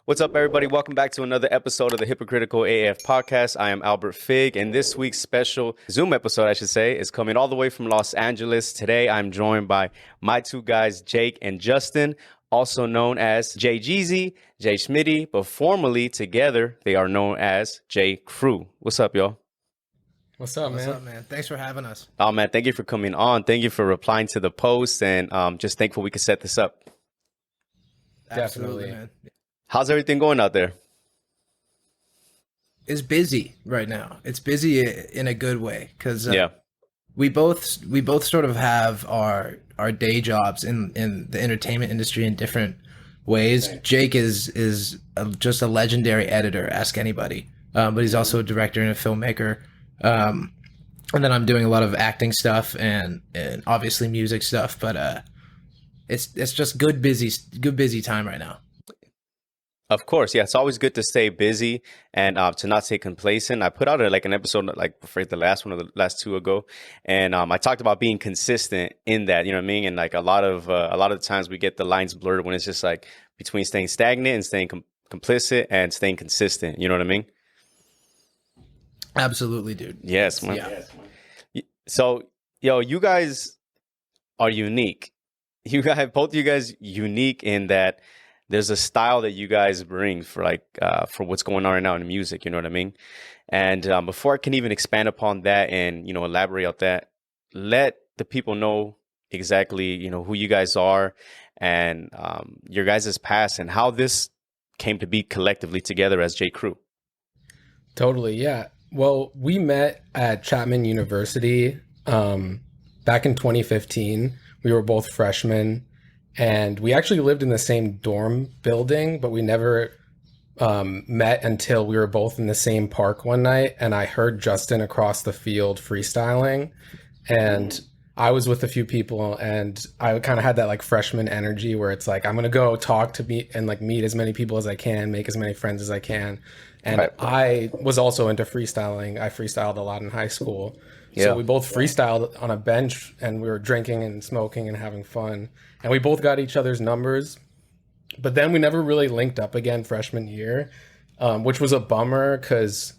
What's up, everybody? Welcome back to another episode of the Hypocritical AF podcast. I am Albert Fig, and this week's special Zoom episode, I should say, is coming all the way from Los Angeles. Today, I'm joined by my two guys, Jake and Justin, also known as J Geezy J Smitty, but formerly together, they are known as J Cru. What's up, y'all? What's up, man? What's up, man? Thanks for having us. Oh, man, thank you for coming on. Thank you for replying to the post, and just thankful we could set this up. Absolutely, man. How's everything going out there? It's busy right now. It's busy in a good way because Yeah. we both sort of have our day jobs in the entertainment industry in different ways. Jake is just a legendary editor. Ask anybody. But he's also a director and a filmmaker. And then I'm doing a lot of acting stuff and obviously music stuff. But it's just good busy time right now. Of course, yeah. It's always good to stay busy and to not stay complacent. I put out an episode like for the last one or the last two ago, and I talked about being consistent in that. You know what I mean? And like a lot of the times we get the lines blurred when it's just like between staying stagnant and staying complicit and staying consistent. You know what I mean? Absolutely, dude. Yes, man. Yeah. So, yo, you guys are unique. Both of you guys unique in that there's a style that you guys bring for for what's going on right now in music, you know what I mean? And before I can even expand upon that and, elaborate on that, let the people know exactly, who you guys are and your guys' past and how this came to be collectively together as J Cru. Totally, yeah. Well, we met at Chapman University back in 2015. We were both freshmen. And we actually lived in the same dorm building, but we never met until we were both in the same park one night. And I heard Justin across the field freestyling. And I was with a few people and I kind of had that like freshman energy where it's like, I'm going to go talk to meet as many people as I can, make as many friends as I can. And Right. I was also into freestyling. I freestyled a lot in high school. Yeah. So we both freestyled on a bench and we were drinking and smoking and having fun. And we both got each other's numbers. But then we never really linked up again freshman year, which was a bummer because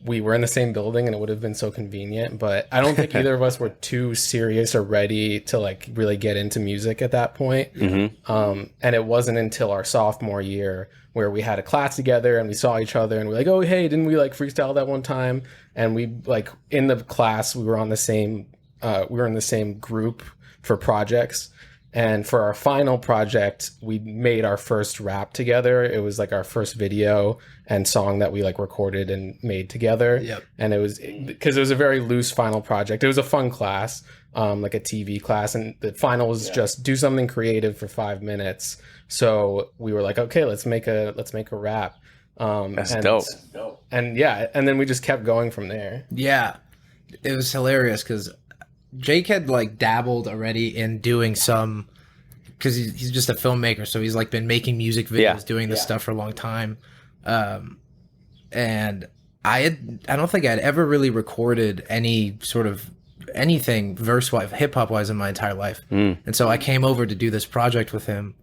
we were in the same building and it would have been so convenient. But I don't think either of us were too serious or ready to like really get into music at that point. Mm-hmm. And it wasn't until our sophomore year where we had a class together and we saw each other and we're like, oh, hey, didn't we like freestyle that one time? And we like in the class, we were in the same group for projects. And for our final project, we made our first rap together. It was like our first video and song that we like recorded and made together. Yep. And it was because it was a very loose final project. It was a fun class, like a TV class. And the final was just do something creative for 5 minutes. So we were like, okay, let's make a rap. That's dope. And yeah, and then we just kept going from there. Yeah, it was hilarious because Jake had like dabbled already in doing some, because he's just a filmmaker, so he's like been making music videos, doing this stuff for a long time. And I don't think I'd ever really recorded any sort of anything verse-wise, hip-hop wise in my entire life. And so I came over to do this project with him.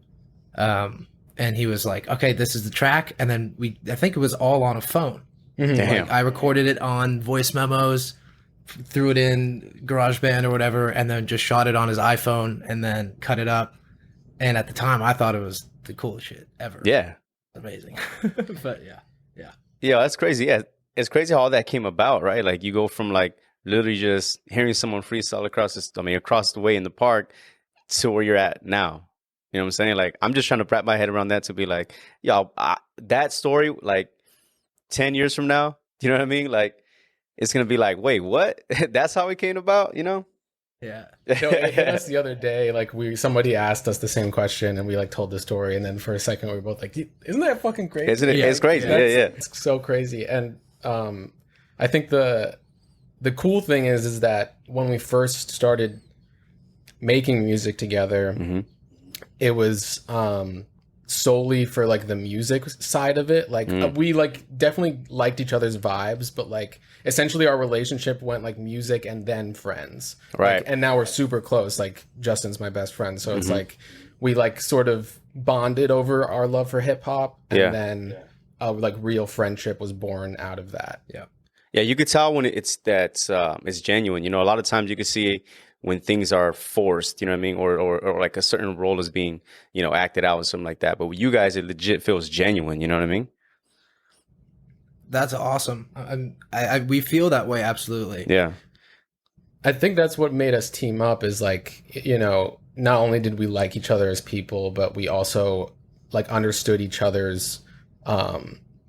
And he was like, okay, this is the track. And then I think it was all on a phone. Damn. Like, I recorded it on voice memos, threw it in GarageBand or whatever, and then just shot it on his iPhone and then cut it up. And at the time, I thought it was the coolest shit ever. Yeah. Amazing. But yeah. Yeah, that's crazy. Yeah, it's crazy how all that came about, right? Like you go from like literally just hearing someone freestyle across the way in the park to where you're at now. You know what I'm saying? Like, I'm just trying to wrap my head around that to be like, yo, that story, like 10 years from now, you know what I mean? Like, it's going to be like, wait, what? That's how it came about, you know? Yeah. So it hit us the other day, like somebody asked us the same question and we like told the story. And then for a second, we were both like, isn't that fucking crazy? Isn't it? Yeah. It's crazy. Yeah. It's so crazy. And I think the cool thing is that when we first started making music together, Mm-hmm. it was solely for like the music side of it. Like we like definitely liked each other's vibes, but like essentially our relationship went like music and then friends. Right. Like, and now we're super close. Like Justin's my best friend. So it's like we like sort of bonded over our love for hip hop, and then like real friendship was born out of that. Yeah, you could tell when it's genuine. You know, a lot of times you could see when things are forced, you know what I mean? Or like a certain role is being, you know, acted out or something like that. But with you guys, it legit feels genuine, you know what I mean? That's awesome. We feel that way, absolutely. Yeah. I think that's what made us team up is like, you know, not only did we like each other as people, but we also like understood each other's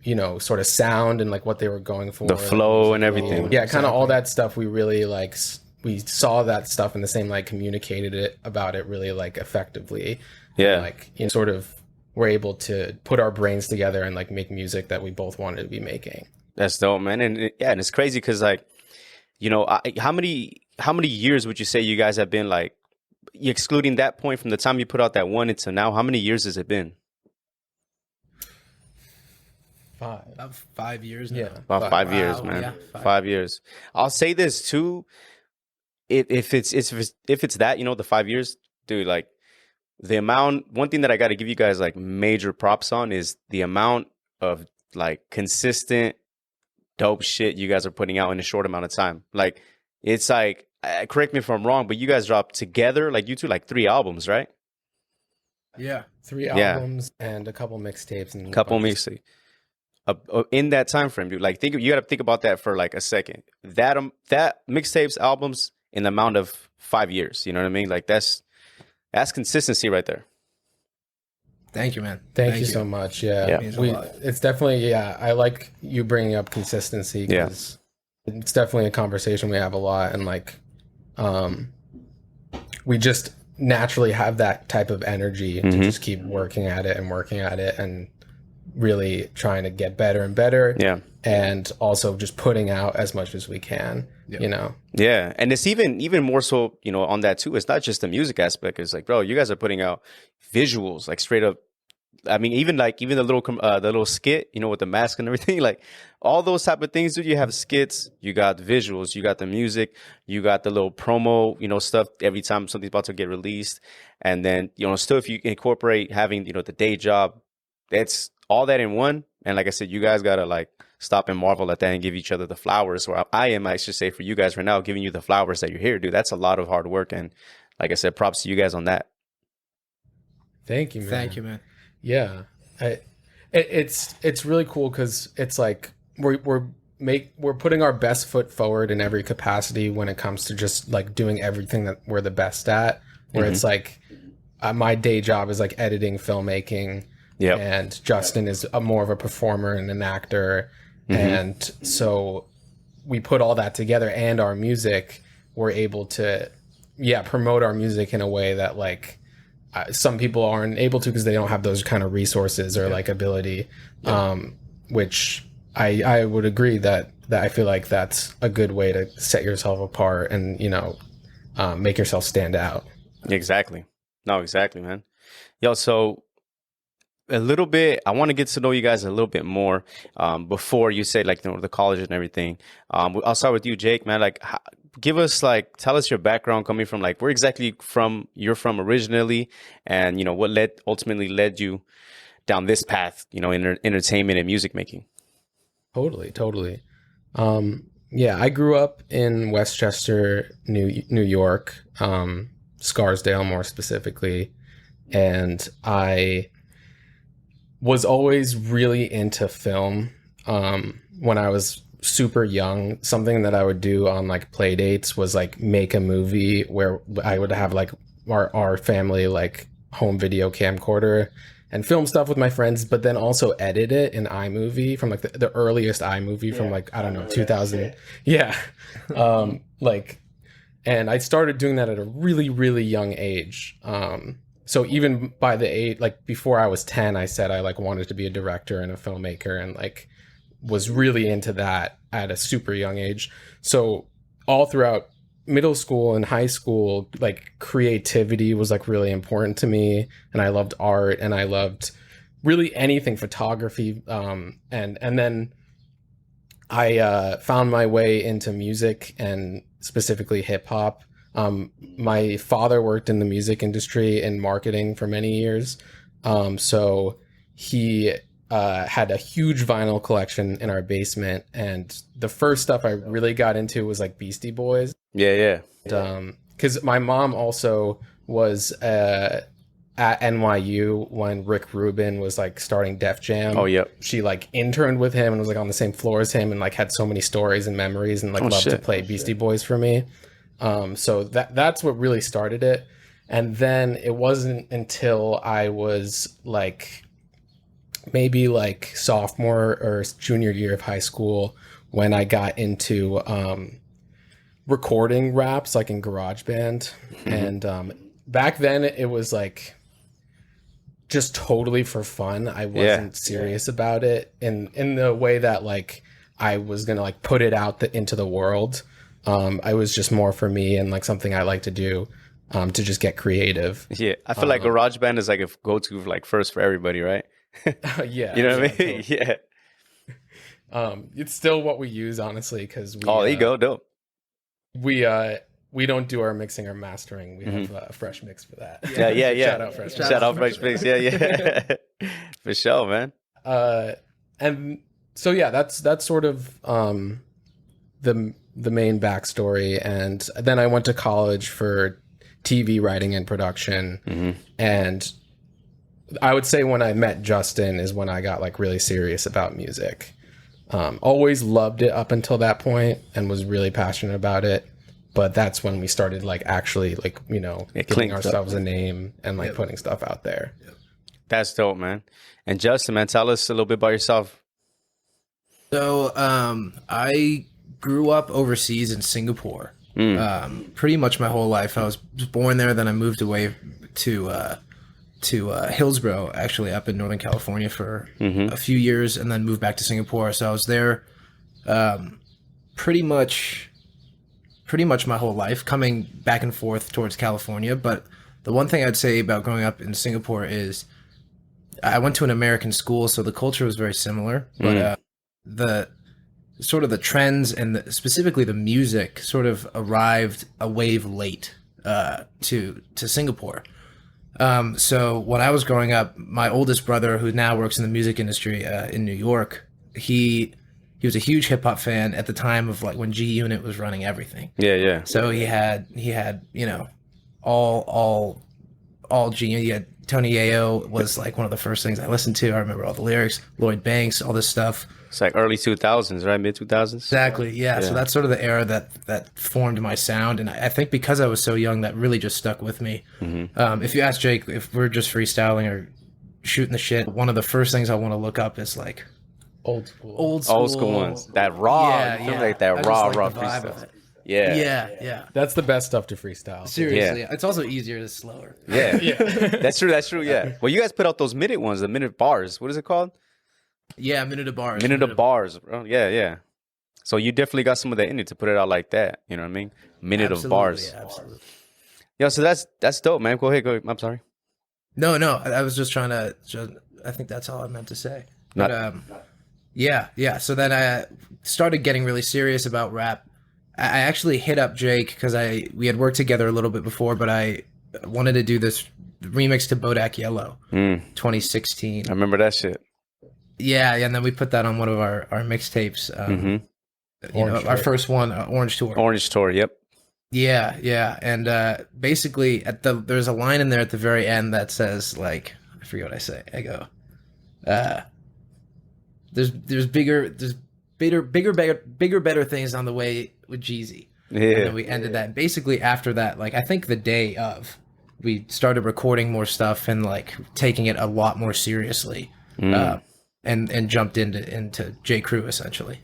you know, sort of sound and like what they were going for, The flow and everything. Yeah, kind of all that stuff. We really like we saw that stuff in the same light, communicated it about it really like effectively. Yeah. And, like, you know, sort of we're able to put our brains together and like make music that we both wanted to be making. That's dope, man. And and it's crazy because like, you know, how many years would you say you guys have been like, excluding that point from the time you put out that one until now? How many years has it been? About 5 years now. Yeah, about 5 years, man. Yeah, 5 years. I'll say this too. If it's that, you know, the 5 years, dude, like the amount, one thing that I got to give you guys like major props on is the amount of like consistent dope shit you guys are putting out in a short amount of time. Like, it's like, correct me if I'm wrong, but you guys dropped together, like you two, like 3 albums, right? Yeah. 3 albums and a couple mixtapes and Couple mixtapes. In that time frame, dude. Like, you got to think about that for like a second. That mixtapes, albums in the amount of 5 years. You know what I mean? Like, that's consistency right there. Thank you, man. Thank you so much. Yeah, it's definitely, I like you bringing up consistency because it's definitely a conversation we have a lot, and like, we just naturally have that type of energy to just keep working at it and really trying to get better and better. Yeah. And also just putting out as much as we can, you know? Yeah. And it's even more so, you know, on that too. It's not just the music aspect. It's like, bro, you guys are putting out visuals, like straight up. I mean, even the little skit, you know, with the mask and everything, like all those type of things, dude. You have skits, you got visuals, you got the music, you got the little promo, you know, stuff every time something's about to get released. And then, you know, still if you incorporate having, you know, the day job, it's all that in one. And like I said, you guys got to like stop and marvel at that and give each other the flowers. Or I should say for you guys right now, giving you the flowers that you're here, dude. That's a lot of hard work. And like I said, props to you guys on that. Thank you, man. Thank you, man. Yeah. It's really cool because it's like we're putting our best foot forward in every capacity when it comes to just like doing everything that we're the best at. Where it's like my day job is like editing, filmmaking. Yep. And Justin is more of a performer and an actor. And so we put all that together, and our music, we're able to, promote our music in a way that like some people aren't able to because they don't have those kind of resources or like ability, which I would agree that I feel like that's a good way to set yourself apart and, you know, make yourself stand out. Exactly. No, exactly, man. Yo, so a little bit, I want to get to know you guys a little bit more before you say like, you know, the college and everything. I'll start with you, Jake, man. Like, tell us your background coming from, like, where exactly you're from originally, and, you know, what ultimately led you down this path, you know, in entertainment and music making. Totally. I grew up in Westchester, New York, Scarsdale more specifically, and I was always really into film. When I was super young, something that I would do on like play dates was like make a movie where I would have like our family like home video camcorder and film stuff with my friends, but then also edit it in iMovie from like the earliest iMovie from like, I don't know, 2000. Yeah. And I started doing that at a really, really young age. So even by the age, like before I was 10, I said I like wanted to be a director and a filmmaker, and like was really into that at a super young age. So all throughout middle school and high school, like creativity was like really important to me, and I loved art, and I loved really anything, photography. And then I found my way into music, and specifically hip hop, My father worked in the music industry in marketing for many years. So he had a huge vinyl collection in our basement. And the first stuff I really got into was like Beastie Boys. Yeah. Because my mom also was at NYU when Rick Rubin was like starting Def Jam. Oh, yep. She like interned with him and was like on the same floor as him and like had so many stories and memories and like loved to play Beastie Boys for me. So that's what really started it. And then it wasn't until I was like maybe like sophomore or junior year of high school when I got into recording raps like in GarageBand. And back then it was like just totally for fun. I wasn't serious about it in the way that like I was gonna like put it out into the world. I was just more for me and like something I like to do to just get creative. Yeah, I feel like GarageBand is like a go-to like first for everybody, right? Yeah, you know what I mean? Totally. Yeah. It's still what we use, honestly, because we. Oh, there you go, dope. We don't do our mixing or mastering. We have a Fresh Mix for that. Yeah. Shout out Fresh. Shout out Fresh Mix. Yeah. For sure, man. And so yeah, that's sort of the main backstory. And then I went to college for TV writing and production. And I would say when I met Justin is when I got like really serious about music. Always loved it up until that point and was really passionate about it. But that's when we started like actually like, you know, giving ourselves a name and like putting stuff out there. That's dope, man. And Justin, man, tell us a little bit about yourself. So I grew up overseas in Singapore. Pretty much my whole life. I was born there, then I moved away to Hillsborough, actually up in Northern California for a few years, and then moved back to Singapore. So I was there pretty much my whole life, coming back and forth towards California. But the one thing I'd say about growing up in Singapore is I went to an American school, so the culture was very similar. But the sort of the trends and specifically the music sort of arrived a wave late to Singapore. So when I was growing up, my oldest brother, who now works in the music industry in New York, he was a huge hip hop fan at the time of like when G Unit was running everything. Yeah. So he had you know all G Unit. He had Tony Yayo was like one of the first things I listened to. I remember all the lyrics, Lloyd Banks, all this stuff. It's like early 2000s, right? Mid 2000s. Exactly. Yeah. So that's sort of the era that formed my sound, and I think because I was so young, that really just stuck with me. If you ask Jake if we're just freestyling or shooting the shit, one of the first things I want to look up is like old school ones. That raw, like that raw freestyle. Yeah. That's the best stuff to freestyle. Seriously, it's also easier to slower. Yeah. That's true. Yeah. Well, you guys put out those minute ones, the minute bars. What is it called? Yeah, minute of bars. Minute of bars, bro. Yeah. So you definitely got some of that in it to put it out like that. You know what I mean? Minute of bars. Yeah, absolutely. Yo, so that's dope, man. Go ahead. I'm sorry. No. I was just trying to. I think that's all I meant to say. But yeah. So then I started getting really serious about rap. I actually hit up Jake because we had worked together a little bit before, but I wanted to do this remix to Bodak Yellow, 2016. I remember that shit. Yeah, and then we put that on one of our mixtapes. Our first one, Orange Tour. Orange Tour, yep. Yeah, and basically there's a line in there at the very end that says like, I forget what I say. I go, there's bigger, better things on the way with Jeezy. Yeah. And then we ended that. And basically after that, like I think the day of, we started recording more stuff and like taking it a lot more seriously. And jumped into J Cru essentially.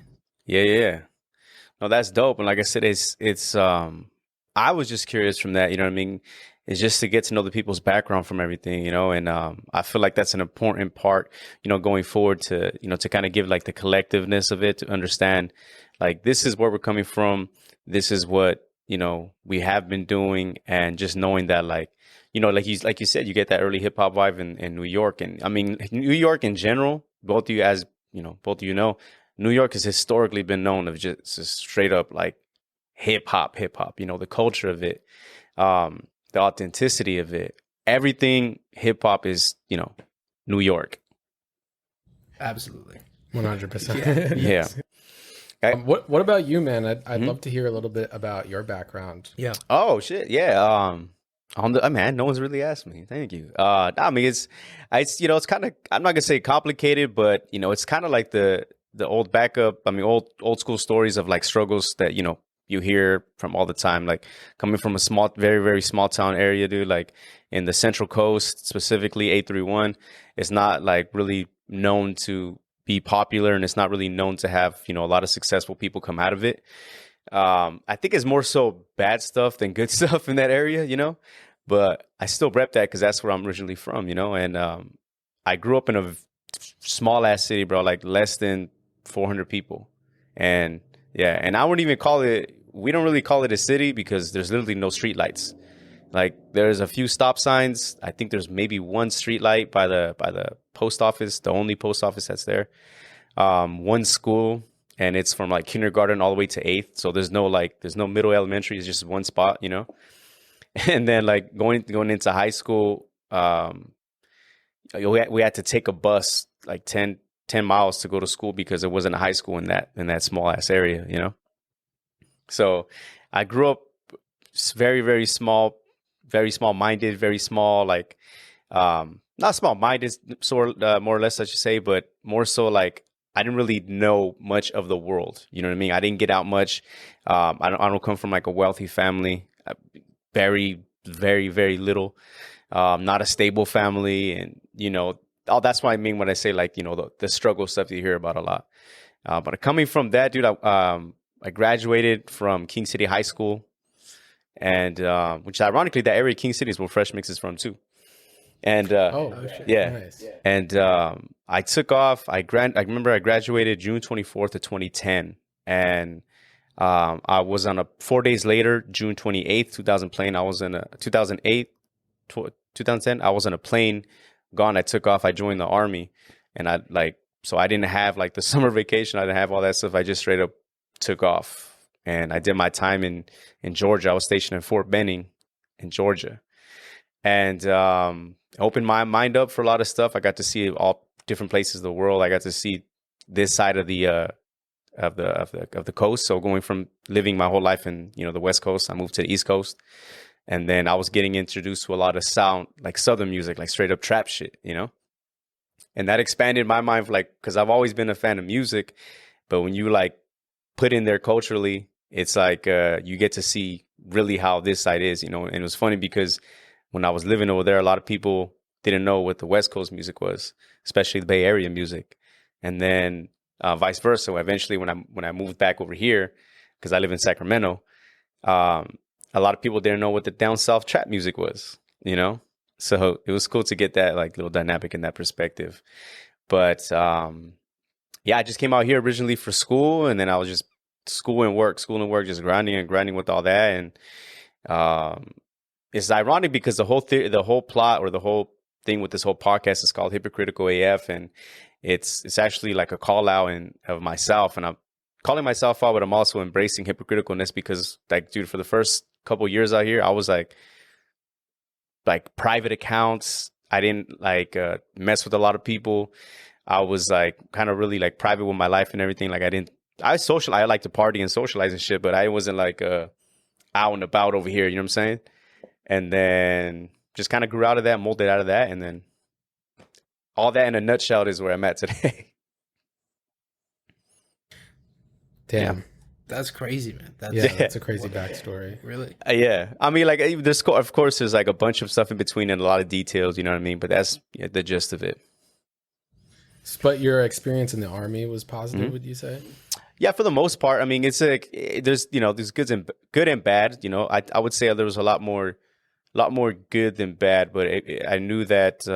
Yeah. No, that's dope. And like I said, it's I was just curious from that, you know what I mean? It's just to get to know the people's background from everything, you know, and I feel like that's an important part, you know, going forward to, you know, to kind of give like the collectiveness of it, to understand like this is where we're coming from. This is what, you know, we have been doing, and just knowing that like, you know, like you said, you get that early hip hop vibe in New York. And I mean, New York in general, both of you know, New York has historically been known of just straight up like hip hop, the culture of it, the authenticity of it. Everything hip hop is, New York. Absolutely. 100%. Yeah. What about you, man? I'd love to hear a little bit about your background. Yeah. Oh shit, yeah. Man, no one's really asked me. Thank you. I mean, it's it's kind of, I'm not gonna say complicated, but it's kind of like the old backup. I mean, old school stories of like struggles that you hear from all the time. Like coming from a small, very very small town area, dude. Like in the Central Coast, specifically 831, it's not like really known to be popular, and it's not really known to have a lot of successful people come out of it. I think it's more so bad stuff than good stuff in that area, but I still rep that because that's where I'm originally from, and I grew up in a small ass city, bro, like less than 400 people. And yeah, and I wouldn't even call it, we don't really call it a city because there's literally no street lights. Like there's a few stop signs. I think there's maybe one street light by the post office, the only post office that's there. One school, and it's from like kindergarten all the way to 8th. So there's no middle elementary. It's just one spot, And then like going into high school, we had to take a bus like 10 miles to go to school because there wasn't a high school in that small ass area, So I grew up very, very small minded, very small, like, not small minded, sort more or less, I should say, but more so like I didn't really know much of the world. You know what I mean? I didn't get out much. I don't come from like a wealthy family. Very, very, very little. Not a stable family, and that's what I mean when I say like the struggle stuff that you hear about a lot. But coming from that, dude, I graduated from King City High School, and which ironically that area King City is where Fresh Mix is from too. And yeah, nice. And I took off. I remember I graduated June 24th of 2010, and I was on 4 days later, June 28th, 2000 plane. I was in a 2010. I was on a plane, gone. I took off. I joined the army, and so I didn't have like the summer vacation. I didn't have all that stuff. I just straight up took off, and I did my time in Georgia. I was stationed in Fort Benning in Georgia, and opened my mind up for a lot of stuff. I got to see all different places of the world. I got to see this side of the coast. So going from living my whole life in the West Coast, I moved to the East Coast, and then I was getting introduced to a lot of sound, like Southern music, like straight up trap shit, and that expanded my mind, because I've always been a fan of music, but when you like put in there culturally, it's like you get to see really how this side is, and it was funny because when I was living over there, a lot of people didn't know what the West Coast music was, especially the Bay Area music. And then vice versa. Eventually, when I moved back over here, because I live in Sacramento, a lot of people didn't know what the down south trap music was, So it was cool to get that like little dynamic in that perspective. But yeah, I just came out here originally for school, and then I was just school and work, just grinding with all that. And it's ironic because the whole plot or the whole thing with this whole podcast is called Hypocritical AF, and it's actually like a call out of myself, and I'm calling myself out, but I'm also embracing hypocriticalness because, like, dude, for the first couple years out here, I was like private accounts. I didn't mess with a lot of people. I was like kind of really like private with my life and everything. Like I like to party and socialize and shit, but I wasn't like out and about over here. You know what I'm saying? And then just kind of grew out of that, molded out of that. And then all that in a nutshell is where I'm at today. Damn. Yeah. That's crazy, man. That's a crazy backstory. Really? Yeah. I mean, like, of course, there's like a bunch of stuff in between and a lot of details, you know what I mean? But that's the gist of it. But your experience in the army was positive, would you say? Yeah, for the most part. I mean, it's like there's good and bad. I would say there was a lot more good than bad. But I knew that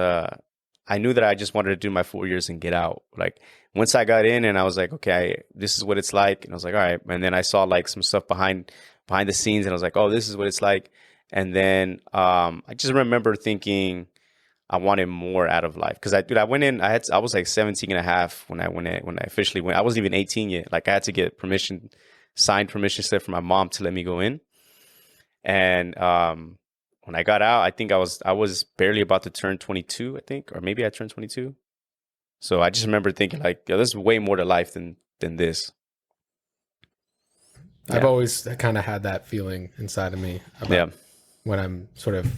I just wanted to do my 4 years and get out. Like once I got in, and I was like, okay, this is what it's like. And I was like, all right. And then I saw like some stuff behind the scenes, and I was like, oh, this is what it's like. And then I just remember thinking I wanted more out of life. Because I went in, I was like 17 and a half when I officially went. I wasn't even 18 yet. Like I had to get permission signed permission slip from my mom to let me go in. And when I got out, I think I was barely about to turn 22, I think, or maybe I turned 22. So I just remember thinking like, yo, there's way more to life than this. Yeah. I've always kind of had that feeling inside of me about when I'm sort of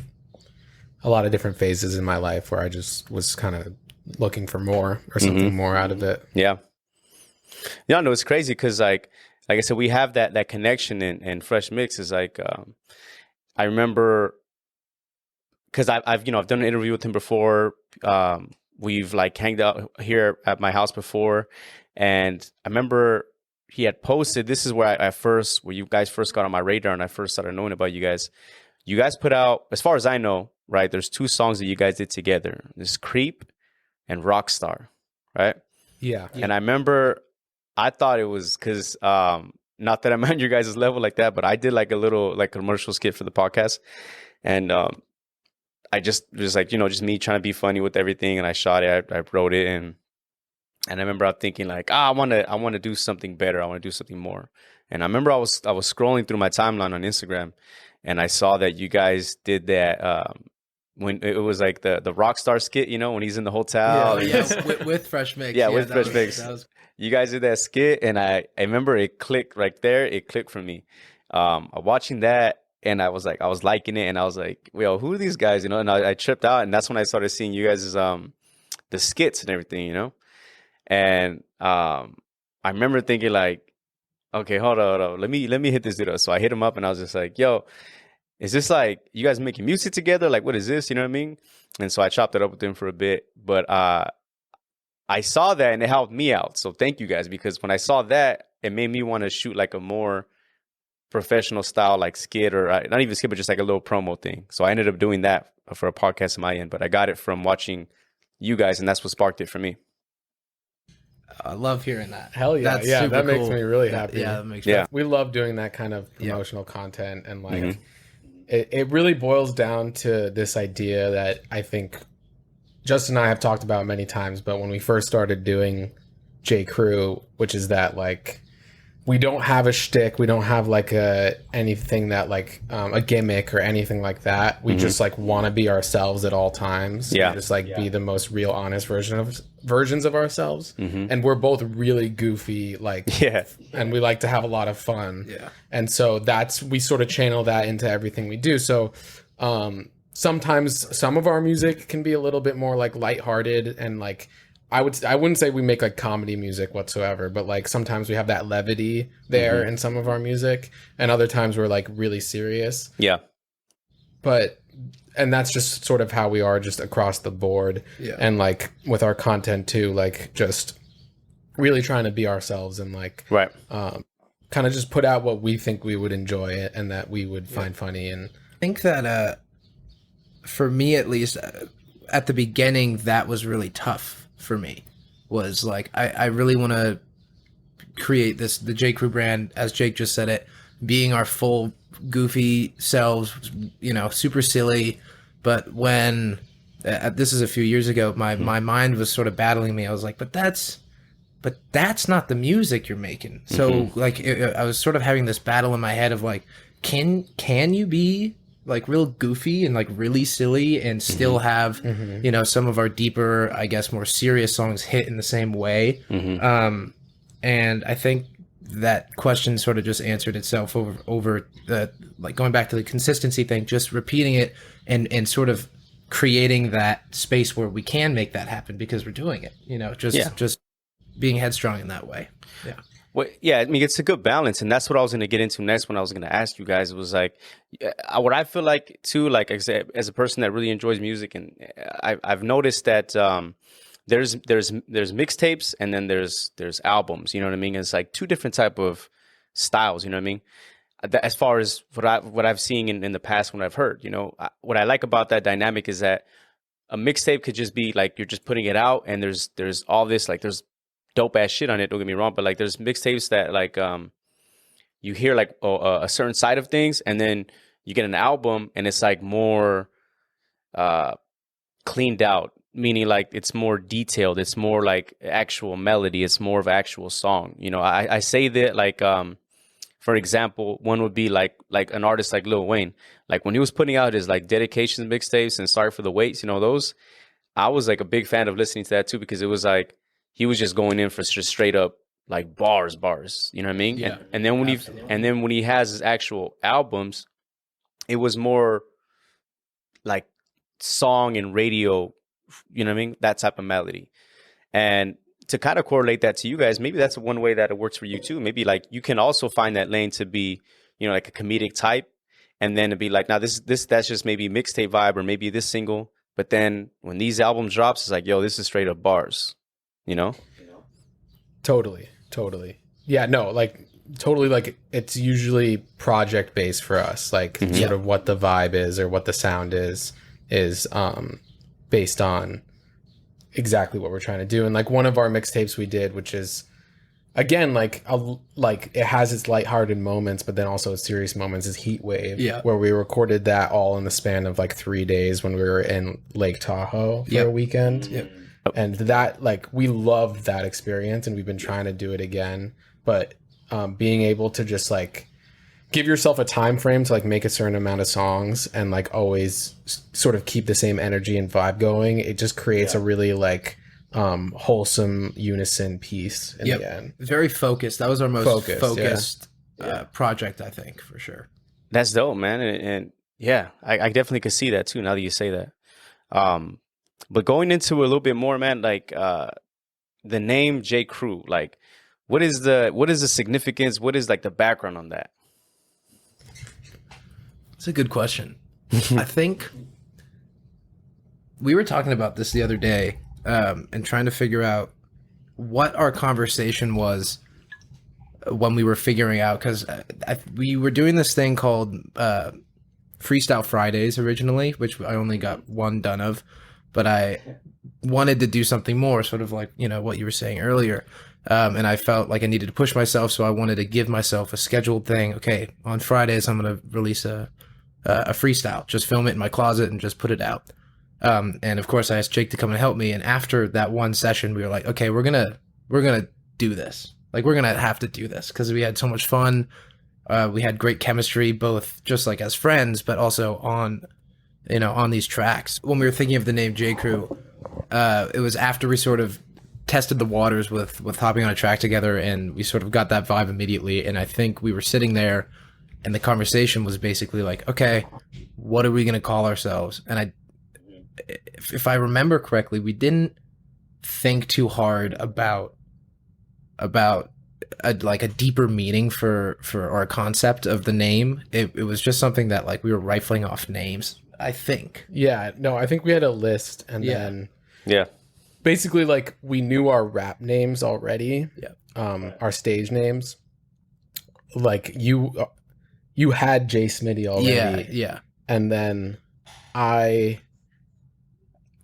a lot of different phases in my life where I just was kind of looking for more or something more out of it. Yeah. Yeah, no, it's crazy because like I said, we have that connection in Fresh Mix is like, I remember because I've done an interview with him before. We've like hanged out here at my house before, and I remember he had posted. This is where where you guys first got on my radar, and I first started knowing about you guys. You guys put out, as far as I know, right? There's 2 songs that you guys did together. There's Creep and Rockstar, right? Yeah. And I remember I thought it was because not that I'm on your guys' level like that, but I did like a little like commercial skit for the podcast, and I just was like, just me trying to be funny with everything, and I shot it. I wrote it, and I remember I'm thinking like, I want to do something better. I want to do something more. And I remember I was scrolling through my timeline on Instagram, and I saw that you guys did that when it was like the Rockstar skit, when he's in the hotel. With Fresh Mix. Yeah, with Fresh Mix. You guys did that skit, and I remember it clicked right there. It clicked for me. Watching that, and I was liking it, and I was like, well, who are these guys? And I tripped out, and that's when I started seeing you guys' the skits and everything, And I remember thinking like, okay, hold on. Let me hit this dude up. So I hit him up, and I was just like, yo, is this like you guys making music together? Like, what is this? You know what I mean? And so I chopped it up with him for a bit, but I saw that and it helped me out. So thank you guys, because when I saw that, it made me want to shoot like a more professional style, like skit, or not even skit, but just like a little promo thing. So I ended up doing that for a podcast on my end, but I got it from watching you guys, and that's what sparked it for me. I love hearing that. Hell yeah. That's yeah, super that makes cool. me really happy. Yeah, that makes me We love doing that kind of promotional content, and like it really boils down to this idea that I think Justin and I have talked about many times, but when we first started doing J Cru, which is that like we don't have a shtick, we don't have like anything that like a gimmick or anything like that. We just like want to be ourselves at all times. Yeah, just like be the most real, honest versions of ourselves. And we're both really goofy, like and we like to have a lot of fun. Yeah, and so we sort of channel that into everything we do. So sometimes some of our music can be a little bit more like lighthearted, and like I wouldn't say we make like comedy music whatsoever, but like sometimes we have that levity there in some of our music, and other times we're like really serious. Yeah. And that's just sort of how we are just across the board. Yeah. And like with our content too, like just really trying to be ourselves and like kind of just put out what we think we would enjoy and that we would find funny. And I think that for me at least, at the beginning, that was really tough for me. Was like I really want to create the J Cru brand, as Jake just said it, being our full goofy selves, super silly. But when this is a few years ago, my mind was sort of battling me. I was like, but that's not the music you're making. So like I was sort of having this battle in my head of like, can you be like real goofy and like really silly and still have some of our deeper, I guess, more serious songs hit in the same way? And I think that question sort of just answered itself over the, like, going back to the consistency thing, just repeating it and sort of creating that space where we can make that happen because we're doing it, just being headstrong in that way. Yeah. Well, yeah, I mean, it's a good balance, and that's what I was going to get into next. When I was going to ask you guys, it was like, what I feel like too, like as a person that really enjoys music, and I've noticed that there's mixtapes, and then there's albums. You know what I mean? It's like two different type of styles. You know what I mean? As far as what I've seen in the past when I've heard, what I like about that dynamic is that a mixtape could just be like you're just putting it out, and there's all this, like, there's dope ass shit on it, don't get me wrong, but like there's mixtapes that like you hear like a certain side of things, and then you get an album and it's like more cleaned out, meaning like it's more detailed, it's more like actual melody, it's more of actual song. I say that like For example, one would be like an artist like Lil Wayne. Like when he was putting out his like dedication mixtapes and Sorry for the Waits, you know, those, I was like a big fan of listening to that too, because it was like he was just going in for just straight up like bars, you know what I mean? Yeah, and then when absolutely. he has his actual albums, it was more like song and radio, you know what I mean? That type of melody. And to kind of correlate that to you guys, maybe that's one way that it works for you too. Maybe like you can also find that lane to be, you know, like a comedic type, and then to be like, now this that's just maybe mixtape vibe or maybe this single. But then when these albums drops, it's like, yo, this is straight up bars, you know? Totally. Yeah, no, like totally, like it's usually project based for us. Like sort of what the vibe is or what the sound is based on exactly what we're trying to do. And like one of our mixtapes we did, which is again like it has its lighthearted moments, but then also its serious moments, is Heat Wave. Yeah. Where we recorded that all in the span of like 3 days when we were in Lake Tahoe for a weekend. Yep. And that, like, we loved that experience, and we've been trying to do it again. But being able to just like give yourself a time frame to like make a certain amount of songs and like always sort of keep the same energy and vibe going, it just creates a really like wholesome unison piece in the end. Very focused. That was our most focused project, I think, for sure. That's dope, man. And yeah, I definitely could see that too now that you say that. But going into a little bit more, man, like the name J Cru, like what is the significance? What is like the background on that? It's a good question. I think we were talking about this the other day and trying to figure out what our conversation was when we were figuring out, because we were doing this thing called Freestyle Fridays originally, which I only got one done of, but I wanted to do something more, sort of like, you know, what you were saying earlier. And I felt like I needed to push myself, so I wanted to give myself a scheduled thing. Okay, on Fridays, I'm going to release a freestyle, just film it in my closet and just put it out. And of course I asked Jake to come and help me. And after that one session, we were like, okay, we're going to do this. Like, we're going to have to do this because we had so much fun. We had great chemistry, both just like as friends, but also on these tracks. When we were thinking of the name J Cru, it was after we sort of tested the waters with hopping on a track together, and we sort of got that vibe immediately. And I think we were sitting there and the conversation was basically like, okay, what are we going to call ourselves? And if I remember correctly, we didn't think too hard about a deeper meaning for our concept of the name. It was just something that like we were rifling off names, I think. Yeah, no, I think we had a list, and then basically like we knew our rap names already. Our stage names. Like you had J Smitty already. Yeah. And then I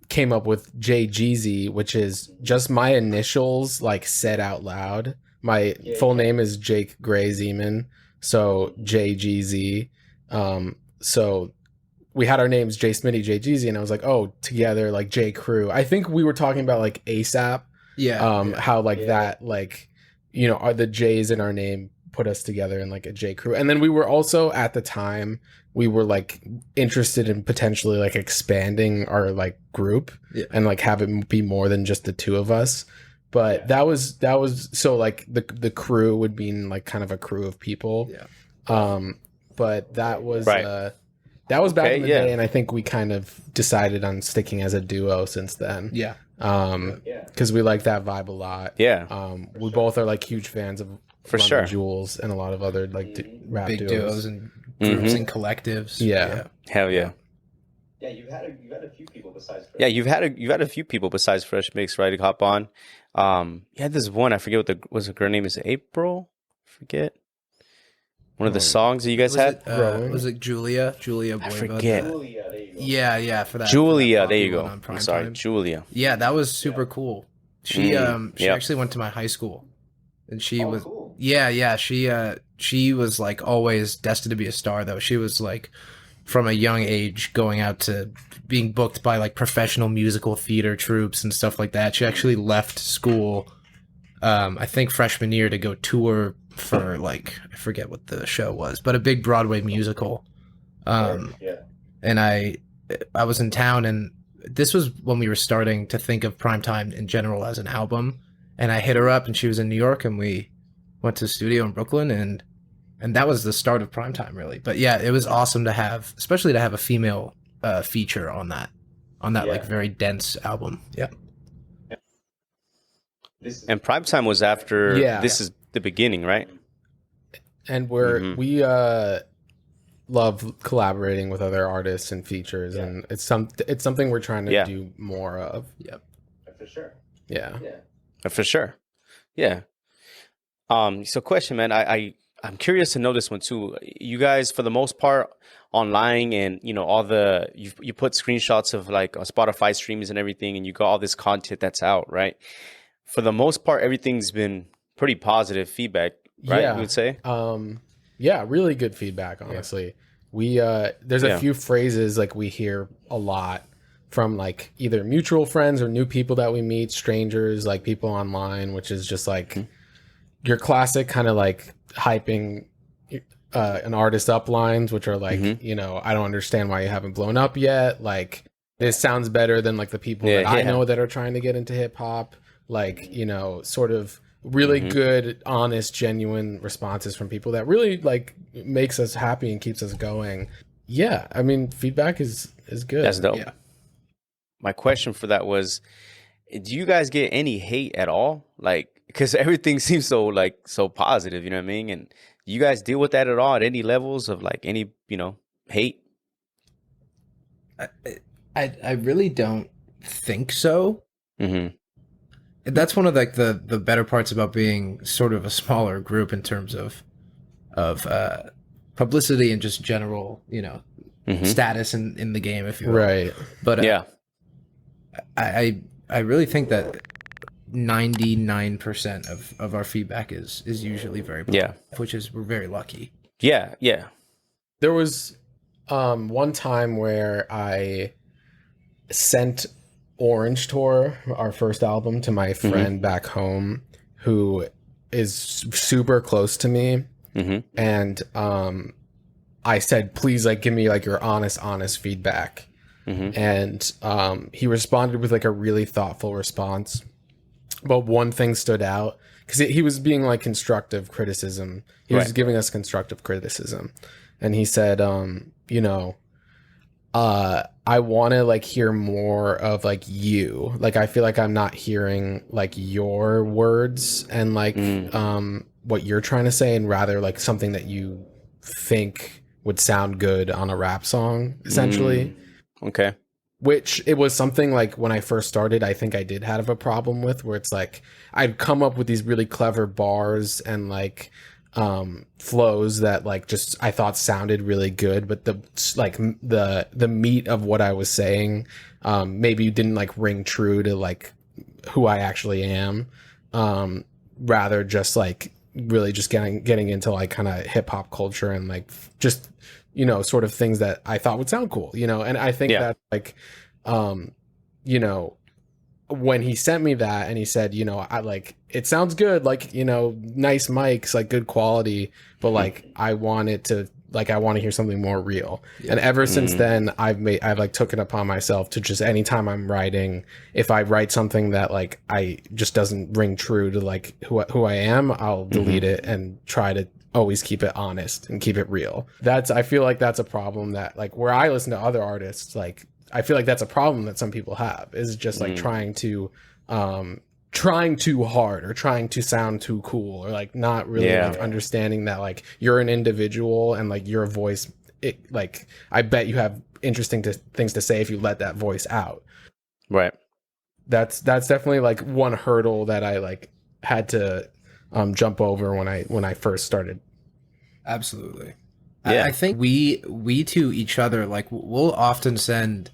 came up with J Geezy, which is just my initials like said out loud. My full name is Jake Gray Zeman, so J Geezy. So we had our names J Smitty, J Geezy, and I was like, oh, together like J Cru. I think we were talking about like ASAP. How like that, like, you know, are the J's in our name put us together in like a J Cru. And then we were also at the time we were like interested in potentially like expanding our like group and like have it be more than just the two of us. But that was so like the crew would mean like kind of a crew of people. But that was back in the day, and I think we kind of decided on sticking as a duo since then. Because we like that vibe a lot. We both are like huge fans of London Jewels and a lot of other like rap big duos and groups and collectives. Hell yeah. Yeah, you've had a few people besides Fresh. Yeah, you've had a few people besides Fresh Mix, right, to hop on. You had this one, I forget what the girl name is, April? Forget. One of the songs that you guys had? Was it Julia? Julia Boyva? I forget. Julia, there you go. Yeah, for that. Julia, for that there you one go. on I'm sorry, Primetime. Julia. Yeah, that was super cool. She actually went to my high school. And she was cool. She was like always destined to be a star though. She was like from a young age going out to being booked by like professional musical theater troupes and stuff like that. She actually left school I think freshman year to go tour for like, I forget what the show was, but a big Broadway musical. Yeah. And I was in town, and this was when we were starting to think of Primetime in general as an album. And I hit her up, and she was in New York, and we went to the studio in Brooklyn, and that was the start of Primetime, really. But yeah, it was awesome to have, especially to have a female feature on that like very dense album. Yeah. And Primetime was after. Yeah. This is the beginning, right? And we love collaborating with other artists and features, and it's something we're trying to do more of. Yep. For sure. Yeah. For sure. Yeah. So question, man, I'm curious to know this one too. You guys, for the most part, online and all the you put screenshots of like Spotify streams and everything, and you got all this content that's out, right? For the most part, everything's been pretty positive feedback, right? Yeah. You would say? Yeah, really good feedback, honestly. We there's a few phrases like we hear a lot from like either mutual friends or new people that we meet, strangers, like people online, which is just like your classic kind of like hyping an artist up lines, which are like, I don't understand why you haven't blown up yet. Like, this sounds better than like the people that I know that are trying to get into hip hop. Like, sort of really good, honest, genuine responses from people that really like makes us happy and keeps us going. Yeah, I mean, feedback is good. That's dope. Yeah. My question for that was, do you guys get any hate at all? Like, because everything seems so positive, you know what I mean? And you guys deal with that at all at any levels of like any, hate? I really don't think so. Mm-hmm. That's one of like the better parts about being sort of a smaller group in terms of publicity and just general, status in the game, if you will. Right. But I really think that 99% of our feedback is usually very positive, which is, we're very lucky. Yeah. There was one time where I sent Orange Tour, our first album, to my friend back home who is super close to me. And I said, please, like, give me like your honest feedback. And he responded with like a really thoughtful response. But one thing stood out because he was being like constructive criticism. He was giving us constructive criticism. And he said, I want to like hear more of like you. Like, I feel like I'm not hearing like your words and like what you're trying to say, and rather like something that you think would sound good on a rap song, essentially. Okay. Which it was something like when I first started, I think I did have a problem with, where it's like I'd come up with these really clever bars and like flows that like just I thought sounded really good, but the meat of what I was saying maybe didn't like ring true to like who I actually am. Rather just like really just getting into like kind of hip hop culture and like just sort of things that I thought would sound cool, and I think that like when he sent me that and he said, I like, it sounds good, like, nice mics, like good quality, but like I want to hear something more real. And ever since then I've like took it upon myself to just, anytime I'm writing, if I write something that like I just doesn't ring true to like who I am, I'll delete it and try to always keep it honest and keep it real. I feel like that's a problem that like where I listen to other artists, like I feel like that's a problem that some people have, is just like trying too hard or trying to sound too cool, or like not really like understanding that like you're an individual and like your voice, like I bet you have interesting things to say if you let that voice out. Right. That's definitely like one hurdle that I like had to jump over when I first started. Absolutely. Yeah. I think we to each other, like we'll often send,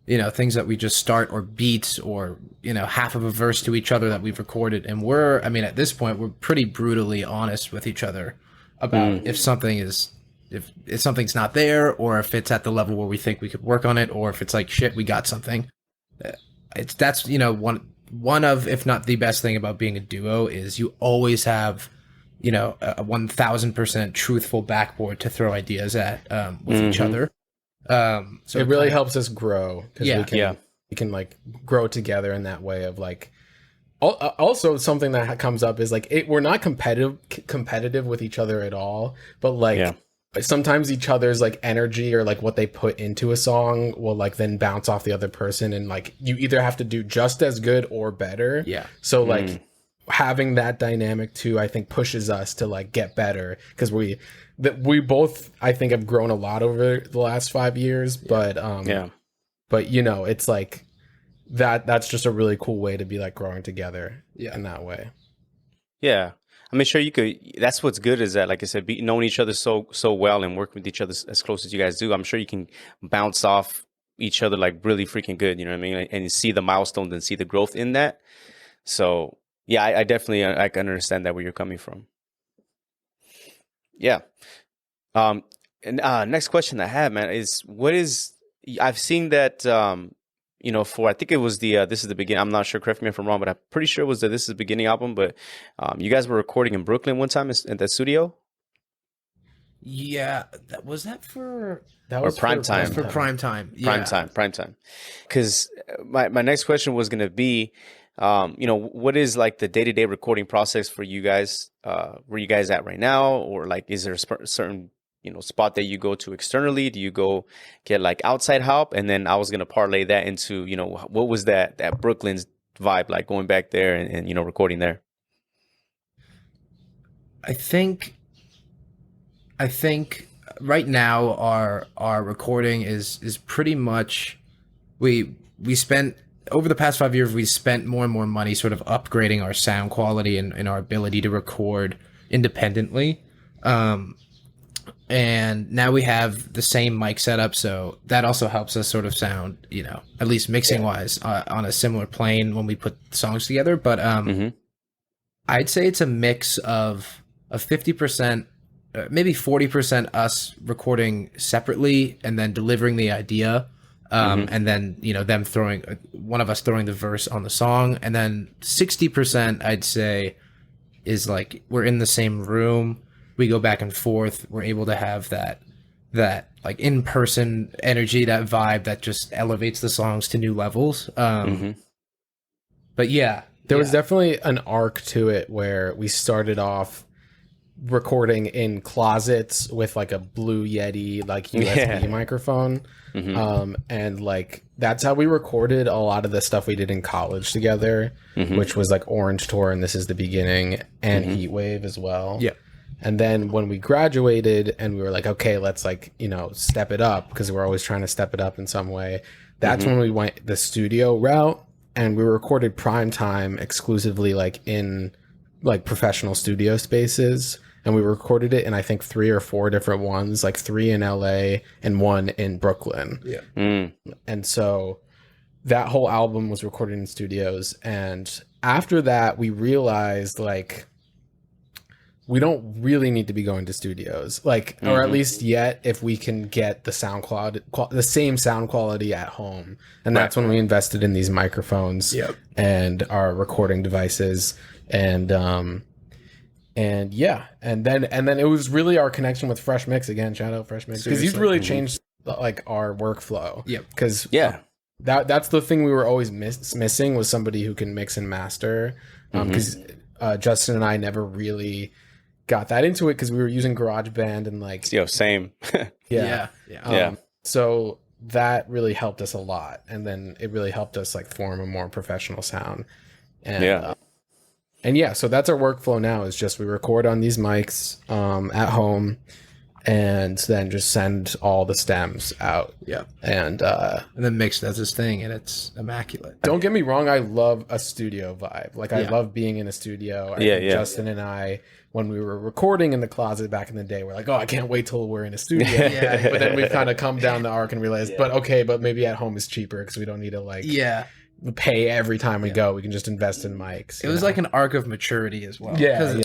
things that we just start, or beats, or, half of a verse to each other that we've recorded. And at this point, we're pretty brutally honest with each other about if something's not there, or if it's at the level where we think we could work on it, or if it's like, shit, we got something. That's one of, if not the best thing about being a duo, is you always have, you know, a 1000% truthful backboard to throw ideas at with each other. So it really helps us grow because Yeah. we can like grow together in that way of like. Also, something that comes up is like we're not competitive with each other at all, but like sometimes each other's like energy or like what they put into a song will like then bounce off the other person, and like you either have to do just as good or better. Yeah. So like having that dynamic too, I think pushes us to like get better because we both I think have grown a lot over the last 5 years, but you know, it's like that's just a really cool way to be like growing together in that way. Yeah. I mean, sure, you could. That's what's good is that, like I said, knowing each other so well and working with each other as close as you guys do, I'm sure you can bounce off each other like really freaking good. You know what I mean? And you see the milestones and see the growth in that. So yeah, I definitely I can understand that where you're coming from. Yeah. And next question I have, man, is I've seen that you know, for I think it was the This Is the Beginning. I'm not sure, correct me if I'm wrong, but I'm pretty sure it was the This Is the Beginning album. But you guys were recording in Brooklyn one time in that studio. Yeah, was for prime time. for prime time. Prime time. Because my next question was going to be, you know, what is like the day-to-day recording process for you guys? Where you guys at right now, or like is there a certain spot that you go to externally? Do you go get like outside help? And then I was gonna parlay that into, what was that Brooklyn's vibe like going back there and recording there? I think right now our recording is pretty much we spent over the past 5 years we spent more and more money sort of upgrading our sound quality and our ability to record independently. And now we have the same mic setup, so that also helps us sort of sound, at least mixing wise, on a similar plane when we put songs together. But I'd say it's a mix of 50%, maybe 40% us recording separately and then delivering the idea, and then them throwing one of us throwing the verse on the song, and then 60% I'd say is like we're in the same room. We go back and forth. We're able to have that like in-person energy, that vibe that just elevates the songs to new levels. But yeah, there was definitely an arc to it where we started off recording in closets with like a Blue Yeti, like USB microphone. And like, that's how we recorded a lot of the stuff we did in college together, which was like Orange Tour and This Is the Beginning and Heat Wave as well. Yeah. And then when we graduated and we were like, okay, let's like, step it up, because we're always trying to step it up in some way. That's when we went the studio route, and we recorded prime time exclusively like in like professional studio spaces. And we recorded it in I think 3 or 4 different ones, like 3 in LA and 1 in Brooklyn. Yeah. And so that whole album was recorded in studios. And after that, we realized like, we don't really need to be going to studios, like, or at least yet, if we can get the sound quality, the same sound quality at home. And that's when we invested in these microphones and our recording devices. And yeah. And then it was really our connection with Fresh Mix again. Shout out Fresh Mix. Because he's really changed like our workflow. Yep. Because that's the thing we were always missing was somebody who can mix and master. Because Justin and I never really got that into it because we were using GarageBand and like same. Yeah. So that really helped us a lot, and then it really helped us like form a more professional sound. And so that's our workflow now, is just we record on these mics at home, and then just send all the stems out. And then Mix does his thing, and it's immaculate. Don't get me wrong, I love a studio vibe. Like, I love being in a studio. Justin and I, when we were recording in the closet back in the day, we're like, oh, I can't wait till we're in a studio. But then we've kind of come down the arc and realized, but maybe at home is cheaper because we don't need to like pay every time we go. We can just invest in mics. It was like an arc of maturity as well.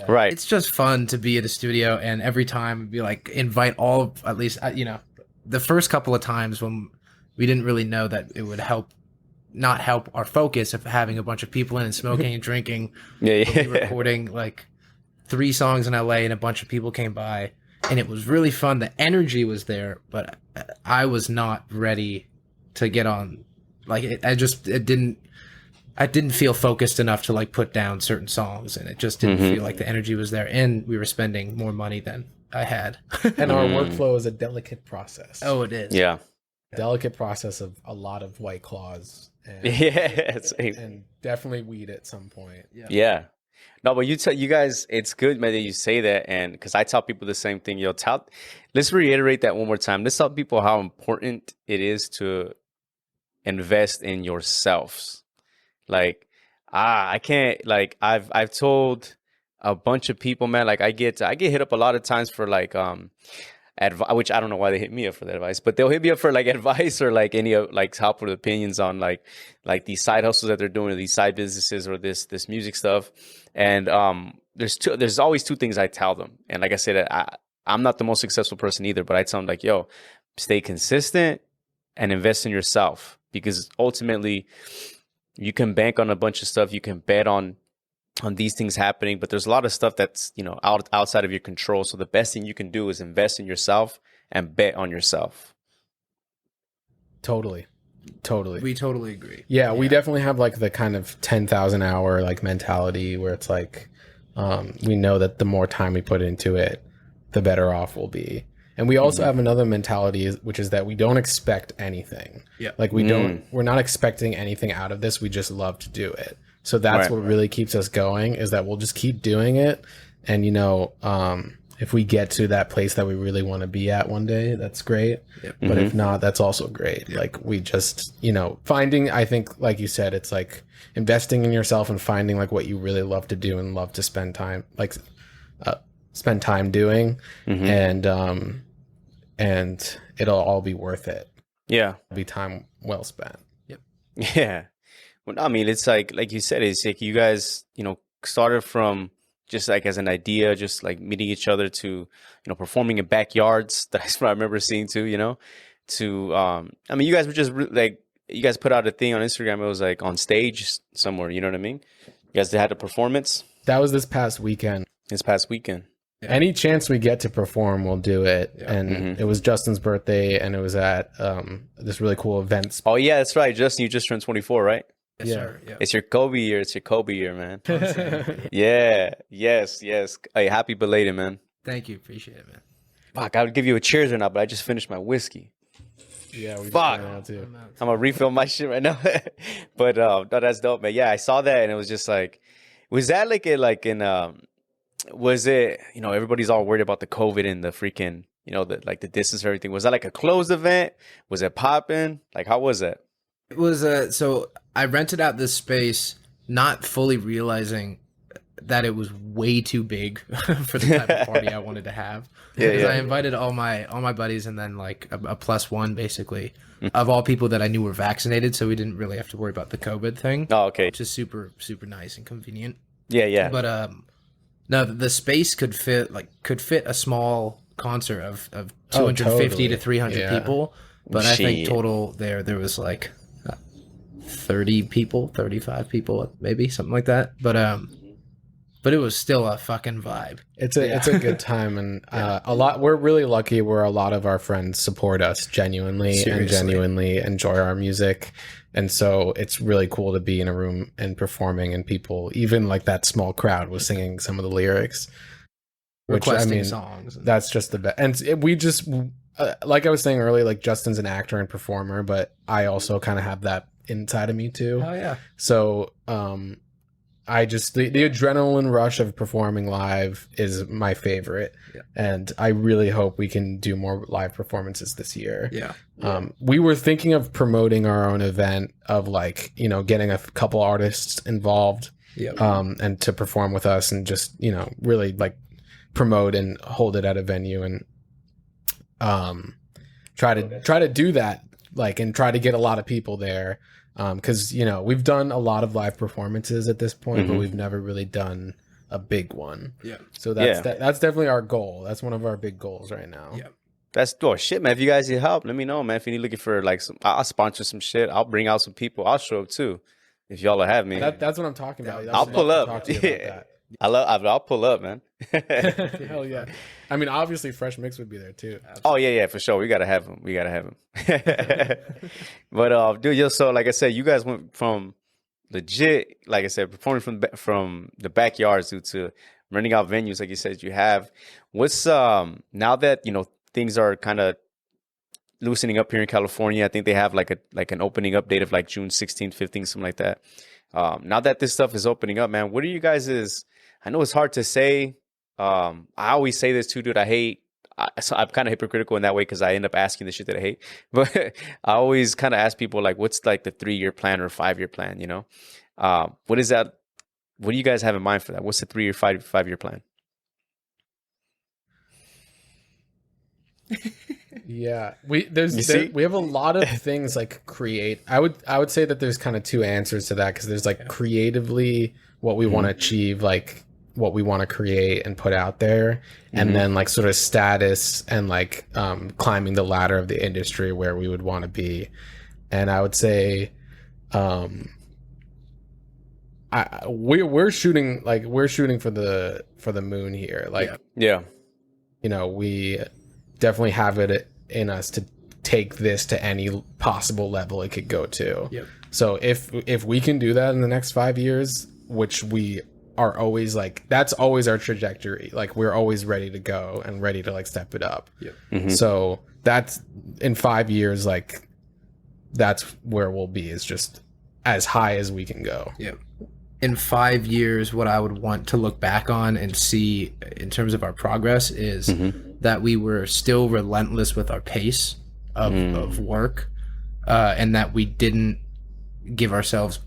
Right. It's just fun to be at a studio, and every time be like invite all, at least the first couple of times when we didn't really know that it would not help our focus of having a bunch of people in and smoking and drinking. Recording like 3 songs in LA and a bunch of people came by, and it was really fun. The energy was there, but I was not ready to get on. Like I didn't feel focused enough to like put down certain songs, and it just didn't feel like the energy was there, and we were spending more money than I had. And our workflow is a delicate process. Oh, it is. Yeah. Delicate process of a lot of White Claws. And, and definitely weed at some point. Yeah. No, but you guys, it's good, man, that you say that. And because I tell people the same thing, let's reiterate that one more time. Let's tell people how important it is to invest in yourselves. Like, I can't, like, I've told a bunch of people, man, like I get hit up a lot of times for like, advice, which I don't know why they hit me up for that advice, but they'll hit me up for like advice or like any like helpful opinions on like these side hustles that they're doing, or these side businesses, or this music stuff. And there's always 2 things I tell them. And like I said, I'm not the most successful person either, but I tell them like, yo, stay consistent and invest in yourself, because ultimately you can bank on a bunch of stuff. You can bet on these things happening, but there's a lot of stuff that's, outside of your control. So the best thing you can do is invest in yourself and bet on yourself. Totally. We totally agree. Yeah, we definitely have like the kind of 10,000 hour like mentality where it's like, we know that the more time we put into it, the better off we'll be. And we also have another mentality, which is that we don't expect anything. Yeah. Like we're not expecting anything out of this. We just love to do it. So that's what really keeps us going, is that we'll just keep doing it. And, if we get to that place that we really want to be at one day, that's great. Yep. But if not, that's also great. Yep. Like we just, finding, I think, like you said, it's like investing in yourself and finding like what you really love to do and love to spend time, like spend time doing. And it'll all be worth it. Yeah. It'll be time well spent. Yep. Yeah. Well, I mean, it's like you said, it's like you guys, started from just like as an idea, just like meeting each other, to, performing in backyards. That's what I remember seeing too, to, I mean, you guys were just like, you guys put out a thing on Instagram. It was like on stage somewhere, you know what I mean? You guys had a performance. That was this past weekend. Yeah. Any chance we get to perform, we'll do it. Yeah. And it was Justin's birthday, and it was at this really cool event. Oh yeah, that's right. Justin, you just turned 24, right? Yes, sir. Yeah. It's your Kobe year, man. Yeah. Yes. Hey, happy belated, man. Thank you. Appreciate it, man. Fuck, I would give you a cheers or not, but I just finished my whiskey. Yeah, we fuck. Too. I'm gonna refill my shit right now. But no, that's dope, man. Yeah, I saw that, and it was just like, was that was it, everybody's all worried about the COVID and the freaking, the distance and everything. Was that like a closed event? Was it popping? Like, how was it? It was so I rented out this space, not fully realizing that it was way too big for the type of party I wanted to have. Because I invited all my buddies, and then like a plus one basically of all people that I knew were vaccinated, so we didn't really have to worry about the COVID thing. Oh, okay. Which is super, super nice and convenient. Yeah. But no, the space could fit a small concert of 250 to 300 people. But I think total there was like 30 people, 35 people, maybe something like that. But it was still a fucking vibe. It's a good time, and we're really lucky where a lot of our friends support us genuinely and genuinely enjoy our music. And so it's really cool to be in a room and performing, and people, even like that small crowd, was singing some of the lyrics, requesting songs. That's just the best. And we just, like I was saying earlier, like Justin's an actor and performer, but I also kind of have that inside of me too. Oh yeah. So I just the adrenaline rush of performing live is my favorite. Yeah. And I really hope we can do more live performances this year. Yeah. We were thinking of promoting our own event, of like, getting a couple artists involved, and to perform with us, and just, really like promote and hold it at a venue, and try to do that, like, and try to get a lot of people there. Because we've done a lot of live performances at this point, but we've never really done a big one. Yeah. So that's definitely our goal. That's one of our big goals right now. Yeah. That's shit, man. If you guys need help, let me know, man. If you're looking for like I'll sponsor some shit. I'll bring out some people. I'll show up too, if y'all will have me. That's what I'm talking about. I'll pull up. Yeah. I'll pull up, man. Hell yeah. I mean, obviously Fresh Mix would be there too. Oh yeah, for sure. We gotta have him. But dude, so like I said, you guys went from legit, like I said, performing from the backyards to renting out venues, like you said you have. What's now that things are kind of loosening up here in California? I think they have like an opening up date of like June 16th, 15th, something like that. Now that this stuff is opening up, man, what are you guys' I know it's hard to say. I always say this too, dude. So I'm kind of hypocritical in that way because I end up asking the shit that I hate. But I always kind of ask people like, what's like the 3-year plan or 5-year plan? What is that? What do you guys have in mind for that? What's the 3 or 5-year plan? Yeah, we have a lot of things like create. I would say that there's kind of two answers to that, because there's like creatively what we want to achieve, like what we want to create and put out there, and then like sort of status and like climbing the ladder of the industry where we would want to be. And I would say we're shooting for the moon here, like we definitely have it in us to take this to any possible level it could go to. Yep. So if we can do that in the next 5 years, which we are always like, that's always our trajectory. Like we're always ready to go and ready to like step it up. Yep. So that's in 5 years, like that's where we'll be, is just as high as we can go. Yep. In 5 years, what I would want to look back on and see in terms of our progress is that we were still relentless with our pace of work, and that we didn't give ourselves,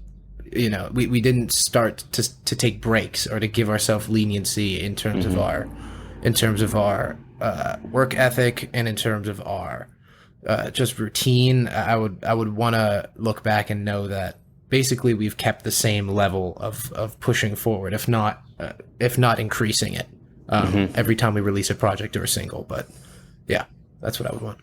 we didn't start to take breaks or to give ourselves leniency in terms of our work ethic and in terms of our just routine. I would want to look back and know that basically we've kept the same level of pushing forward, if not increasing it, every time we release a project or a single. But yeah, that's what I would want.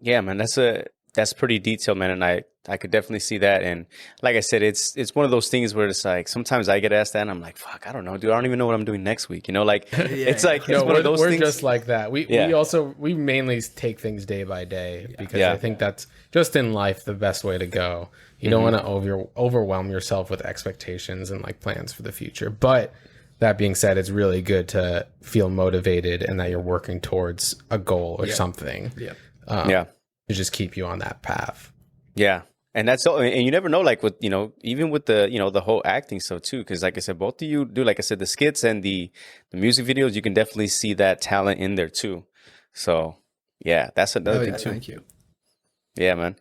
Yeah, man, that's pretty detailed, man, and I could definitely see that. And like I said, it's one of those things where it's like sometimes I get asked that and I'm like, fuck, I don't know, dude. I don't even know what I'm doing next week. It's like it's one of those things. We're just like that. We mainly take things day by day, because I think that's just in life the best way to go. You don't want to overwhelm yourself with expectations and like plans for the future. But that being said, it's really good to feel motivated and that you're working towards a goal or something. To just keep you on that path. Yeah. And that's so, and you never know, like with, even with the, the whole acting stuff too. Cause like I said, both of you do, like I said, the skits and the music videos, you can definitely see that talent in there too. So yeah, that's another thing too. Thank you. Yeah, man.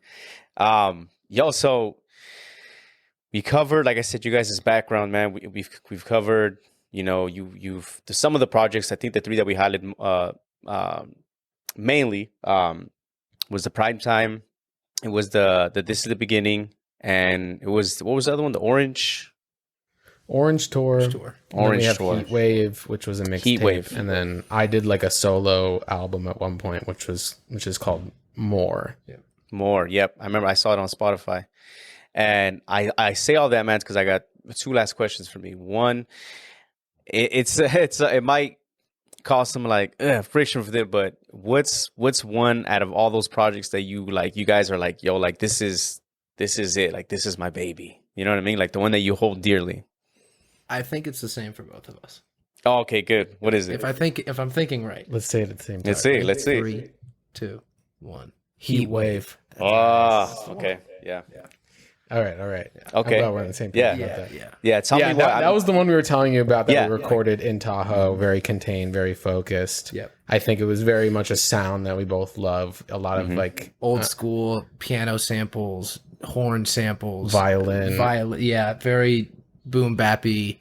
So we covered, like I said, you guys' background, man. We've covered, you've some of the projects. I think the 3 that we highlighted, mainly, was the Prime Time. It was the This Is the Beginning, and it was, what was the other one? The Orange Tour. Orange Tour. Heat Wave, which was a mixtape, and then I did like a solo album at one point, which is called More. Yeah. More. Yep, I remember I saw it on Spotify, and I say all that, man, because I got 2 last questions for me. One, it might cause some like friction for them, but what's one out of all those projects that you guys are like, yo, like this is it, like this is my baby, you know what I mean, like the one that you hold dearly? I think it's the same for both of us. Oh, okay, good. What is it? If I'm thinking right, let's say it at the same time. Let's see 3, 2, 1. Heat Wave. Oh, okay. Yeah. All right. Okay. I'm glad we're on the same page about that. Yeah. Tell me what that was the one we were telling you about that we recorded in Tahoe, very contained, very focused. Yep. I think it was very much a sound that we both love. A lot of like old school piano samples, horn samples, violin. Yeah, very boom bappy,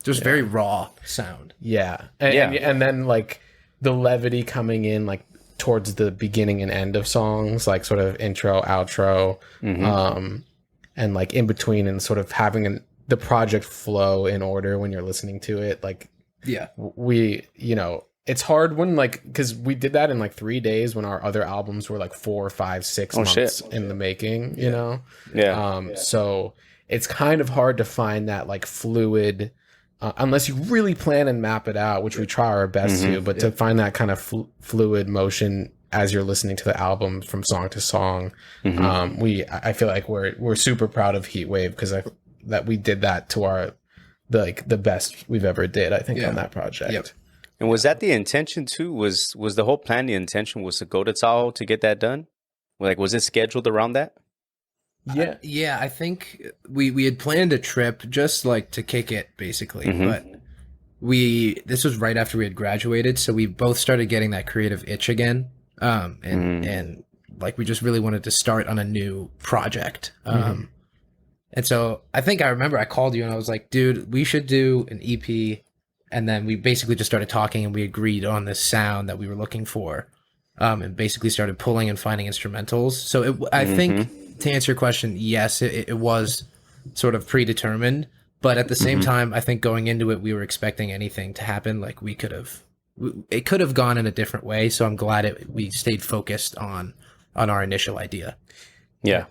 just very raw sound. Yeah. And then like the levity coming in like towards the beginning and end of songs, like sort of intro, outro, and like in between, and sort of having the project flow in order when you're listening to it. Like, we, it's hard when like, because we did that in like 3 days when our other albums were like 4, 5, 6 months in the making, you know? Yeah. So it's kind of hard to find that like fluid unless you really plan and map it out, which we try our best to, but to find that kind of fluid motion as you're listening to the album from song to song. I feel like we're super proud of Heatwave because that we did that to our the best we've ever did, I think, on that project. Yep. And was that the intention too? Was the whole plan, the intention was to go to Tahoe to get that done? Like, was it scheduled around that? Yeah. Yeah, I think we had planned a trip just like to kick it, basically. But this was right after we had graduated, so we both started getting that creative itch again. And like we just really wanted to start on a new project. And so I think I remember I called you and I was like, dude, we should do an EP. And then we basically just started talking and we agreed on this sound that we were looking for. And basically started pulling and finding instrumentals. So I think, to answer your question, yes, it was sort of predetermined. But at the same time, I think going into it, we were expecting anything to happen. Like it could have gone in a different way. So I'm glad we stayed focused on our initial idea. Yeah.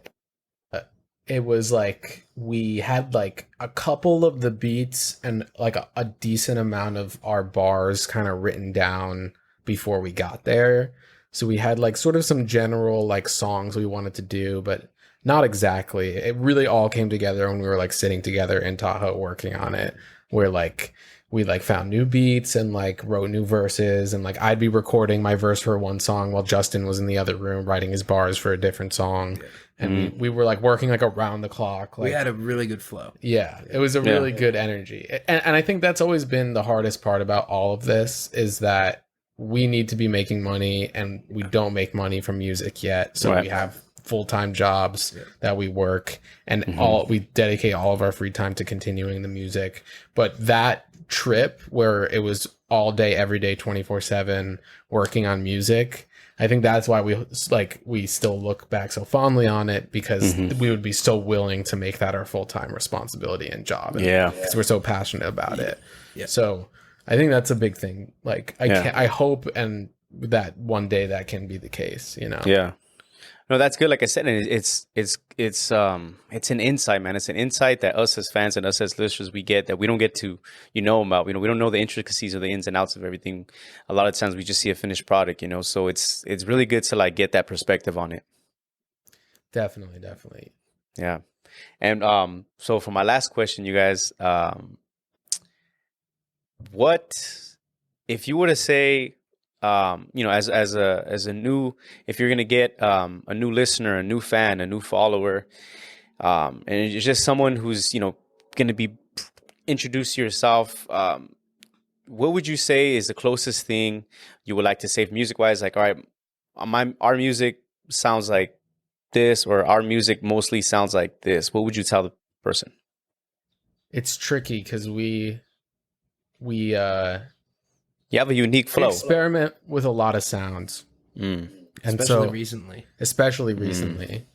It was like we had like a couple of the beats and like a decent amount of our bars kind of written down before we got there. So we had like sort of some general like songs we wanted to do, but not exactly. It really all came together when we were like sitting together in Tahoe working on it, where like we like found new beats and like wrote new verses, and like I'd be recording my verse for one song while Justin was in the other room writing his bars for a different song. And we were like working like around the clock. Like, we had a really good flow. Yeah, it was a really good energy. And I think that's always been the hardest part about all of this, is that we need to be making money and we don't make money from music yet. So we have full-time jobs that we work, and we dedicate all of our free time to continuing the music. But that trip where it was all day, every day, 24/7 working on music, I think that's why we still look back so fondly on it, because we would be so willing to make that our full-time responsibility and job. Because we're so passionate about it. Yeah. So I think that's a big thing. Like I hope and that one day that can be the case, you know? Yeah. No, that's good. Like I said, and it's an insight, man. It's an insight that us as fans and us as listeners, we get that we don't get to, about. We don't know the intricacies or the ins and outs of everything. A lot of times we just see a finished product, So it's really good to like get that perspective on it. Definitely. Yeah. And so for my last question, you guys, what if you were to say, as a new, if you're gonna get a new listener, a new fan, a new follower, and it's just someone who's gonna be introduced to yourself, what would you say is the closest thing you would like to say music wise? Like, all right, our music sounds like this, or our music mostly sounds like this. What would you tell the person? It's tricky because we you have a unique flow. Experiment with a lot of sounds. And especially recently.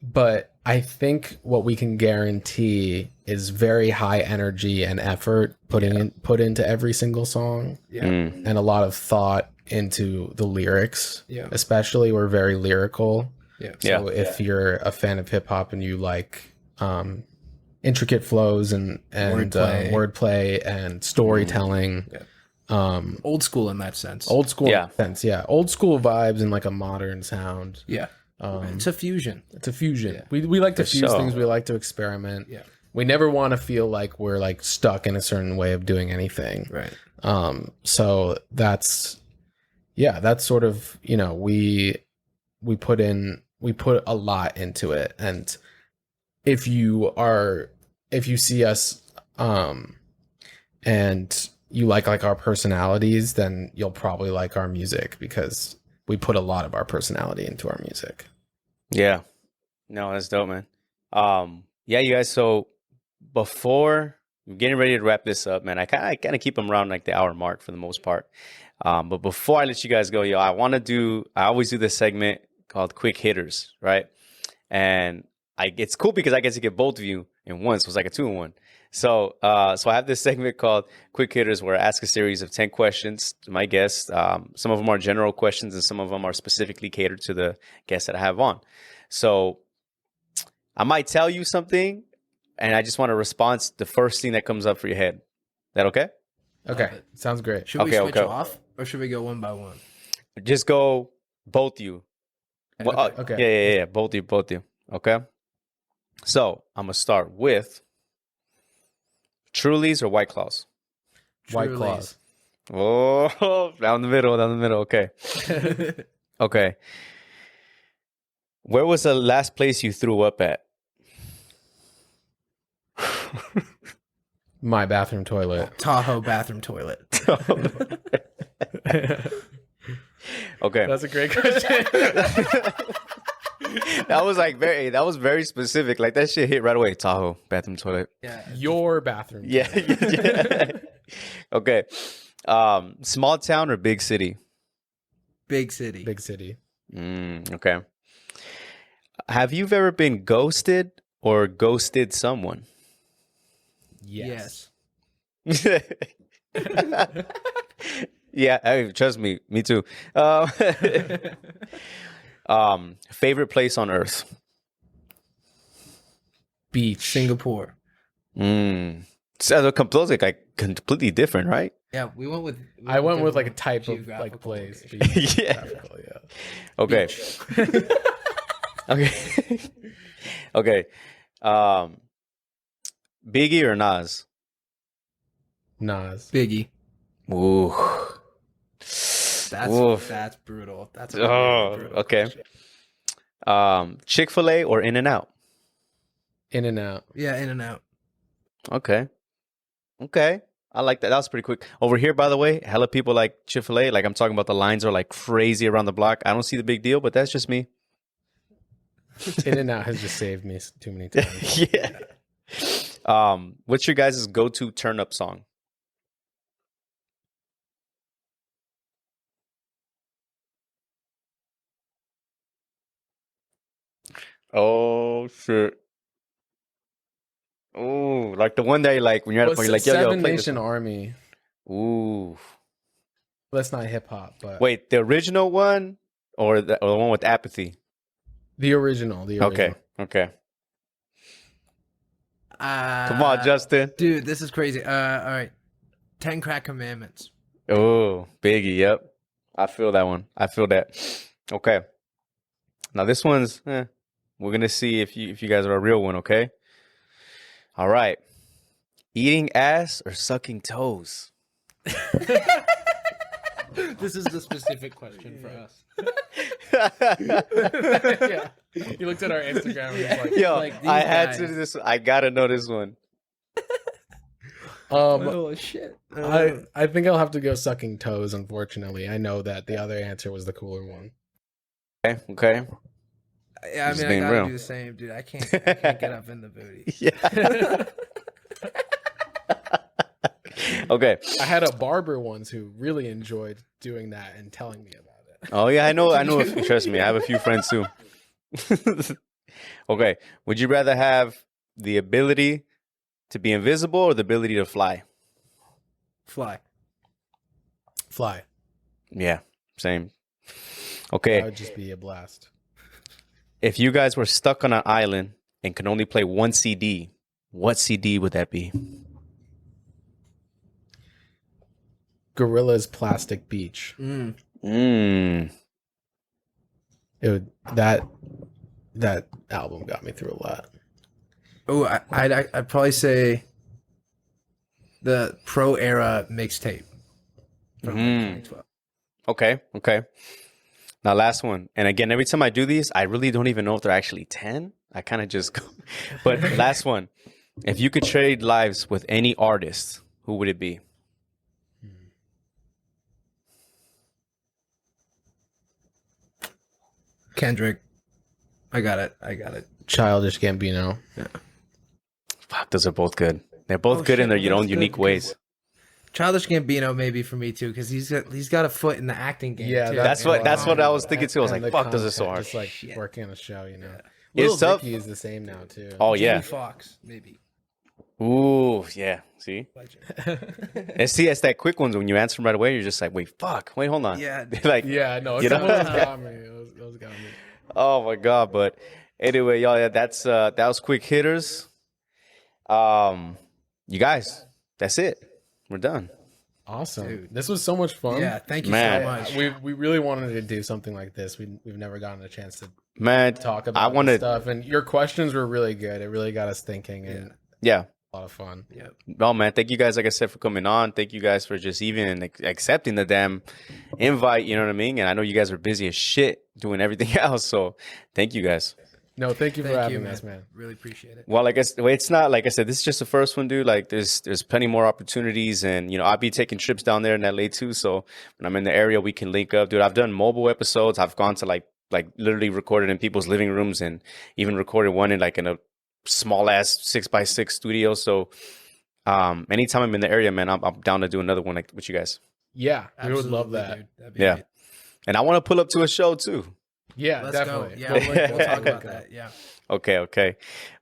But I think what we can guarantee is very high energy and effort put into every single song. And a lot of thought into the lyrics. Especially, we're very lyrical. So if you're a fan of hip hop and you like intricate flows and wordplay and storytelling, old school in that sense. Old school vibes and like a modern sound. It's a fusion. We like to fuse things. We like to experiment. We never want to feel like we're like stuck in a certain way of doing anything. So that's sort of, we put a lot into it. And if you see us and you like our personalities, then you'll probably like our music, because we put a lot of our personality into our music. Yeah. No, that's dope, man. You guys, so before getting ready to wrap this up, man, I kind of keep them around like the hour mark for the most part. But before I let you guys go, I always do this segment called Quick Hitters, right? And it's cool because I get to get both of you in one, so it's like a 2-in-1. So I have this segment called Quick Hitters, where I ask a series of 10 questions to my guests. Some of them are general questions, and some of them are specifically catered to the guests that I have on. So I might tell you something, and I just want a response. The first thing that comes up for your head. That okay? Okay, sounds great. Should we Okay, switch okay. off, or should we go one by one? Just go both you. Well, Okay. Yeah. Both you. Okay. So I'm gonna start with Trulies or White Claws. White Trulies. Claws. Oh, down the middle. Okay. Okay. Where was the last place you threw up at? My bathroom toilet. Tahoe bathroom toilet. Okay. That's a great question. That was very specific. Like that shit hit right away. Tahoe bathroom toilet. Yeah. Your bathroom. Yeah. Okay. Small town or big city? Big city. Big city. Okay. Have you ever been ghosted or ghosted someone? Yes. Yeah, hey, trust me too. Favorite place on earth? Beach. Singapore. So completely, like completely different, right? Yeah, we went with. I went with like a type of like geographical place. location. Yeah. Geographical, yeah. Okay. Okay. Okay. Biggie or Nas? Nas. Biggie. Ooh. That's Oof. that's brutal. That's a Oh, really brutal okay. question. Chick-fil-A or In-N-Out? In and out. Yeah, in and out. Okay. I like that. That was pretty quick. Over here, by the way, hella people like Chick-fil-A. Like I'm talking about the lines are like crazy around the block. I don't see the big deal, but that's just me. In and out has just saved me too many times. Yeah. What's your guys' go-to turn-up song? Oh shit. Ooh, like the one that you like when you're Well, like, yo, Seven play this Nation one. Army. Ooh. That's not hip hop, but Wait, the original one or the one with apathy? the original. Okay. Come on, Justin. Dude, this is crazy. All right. 10 Crack Commandments. Oh, Biggie. Yep. I feel that one. I feel that. Okay. Now this one's we're gonna see if you guys are a real one, okay? All right. Eating ass or sucking toes? This is the specific question for us. yeah. He looked at our Instagram and was like, Yo, like these I had guys. to do this. I gotta know this one. Oh shit. I think I'll have to go sucking toes, unfortunately. I know that the other answer was the cooler one. Okay. Yeah, I Just mean, I being gotta real. do the same, dude. I can't get up in the booty. Yeah. Okay. I had a barber once who really enjoyed doing that and telling me about it. Oh yeah, I know. Trust me, I have a few friends too. Okay. Would you rather have the ability to be invisible or the ability to fly? Fly. Fly. Yeah, same. That Okay. would just be a blast. If you guys were stuck on an island and could only play one CD, what CD would that be? Gorilla's Plastic Beach. Mm. It would that album got me through a lot. Oh, I'd probably say the Pro Era mixtape from like 2012. Okay. Now, last one. And again, every time I do these, I really don't even know if they're actually 10. I kind of just go. But last one. If you could trade lives with any artist, who would it be? Kendrick. I got it. Childish Gambino. Fuck, those are both good. They're both good in their that's own good unique because ways. Childish Gambino maybe for me too, because he's got a foot in the acting game. Yeah, too. That's what I was thinking too. I was And like, the fuck, those are so hard. content, just like working on a show, you know. It's Lil tough. Dicky is the same now too. Oh, Jamie yeah. Foxx maybe. Ooh, yeah. See? Legend. And see, it's that quick ones when you answer them right away, you're just like, wait, hold on. Yeah. Like, Yeah, no, You know? someone else got me. It was got me. oh my God. But anyway, y'all, yeah, that was quick hitters. You guys, that's it. We're done. Awesome. Dude. This was so much fun. Yeah, thank you Man. so much. We really wanted to do something like this. We've never gotten a chance to Man, talk I about want this to. stuff, and your questions were really good. It really got us thinking, and Yeah. a lot of fun. Yeah. Oh man, thank you guys, like I said, for coming on. Thank you guys for just even accepting the damn invite. You know what I mean? And I know you guys are busy as shit doing everything else. So thank you guys. No, thank you for Thank having you, us, man. Really appreciate it. Well, like it's not like I said. This is just the first one, dude. Like there's plenty more opportunities, and I'll be taking trips down there in LA too. So when I'm in the area, we can link up, dude. I've done mobile episodes. I've gone to like literally recorded in people's living rooms, and even recorded one in a small ass 6x6 studio. So anytime I'm in the area, man, I'm down to do another one like with you guys. Yeah, we would love Absolutely, that. dude. That'd be Yeah. great. And I want to pull up to a show too. Yeah, Let's definitely. go. Yeah, we'll talk about that. Yeah. Okay.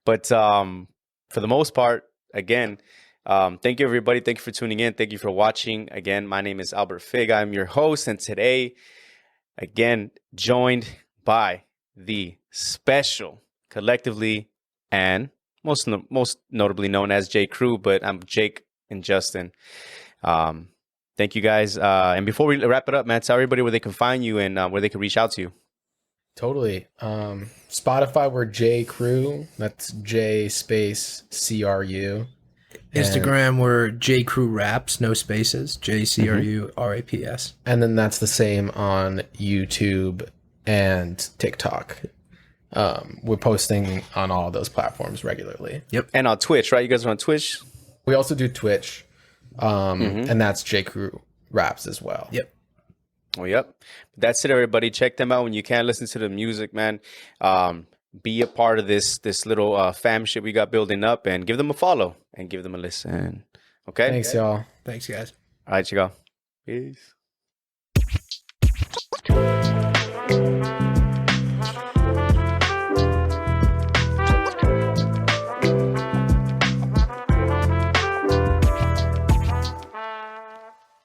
But for the most part, again, thank you everybody. Thank you for tuning in. Thank you for watching. Again, my name is Albert Fig. I'm your host, and today, again, joined by the special, collectively, and most notably known as J Cru, but I'm Jake and Justin. Thank you guys. And before we wrap it up, man, tell everybody where they can find you and where they can reach out to you. Totally. Spotify, we're J Cru. That's J space CRU. Instagram, we're J Cru Raps, no spaces. JCRURAPS. And then that's the same on YouTube and TikTok. We're posting on all those platforms regularly. And on Twitch, right? You guys are on Twitch? We also do Twitch, and that's J Cru Raps as well. Yep. Oh, yep. That's it, everybody. Check them out when you can. Listen to the music, man. Be a part of this little fam shit we got building up, and give them a follow and give them a listen. Okay? Thanks, y'all. Thanks, guys. All right, you go. Peace.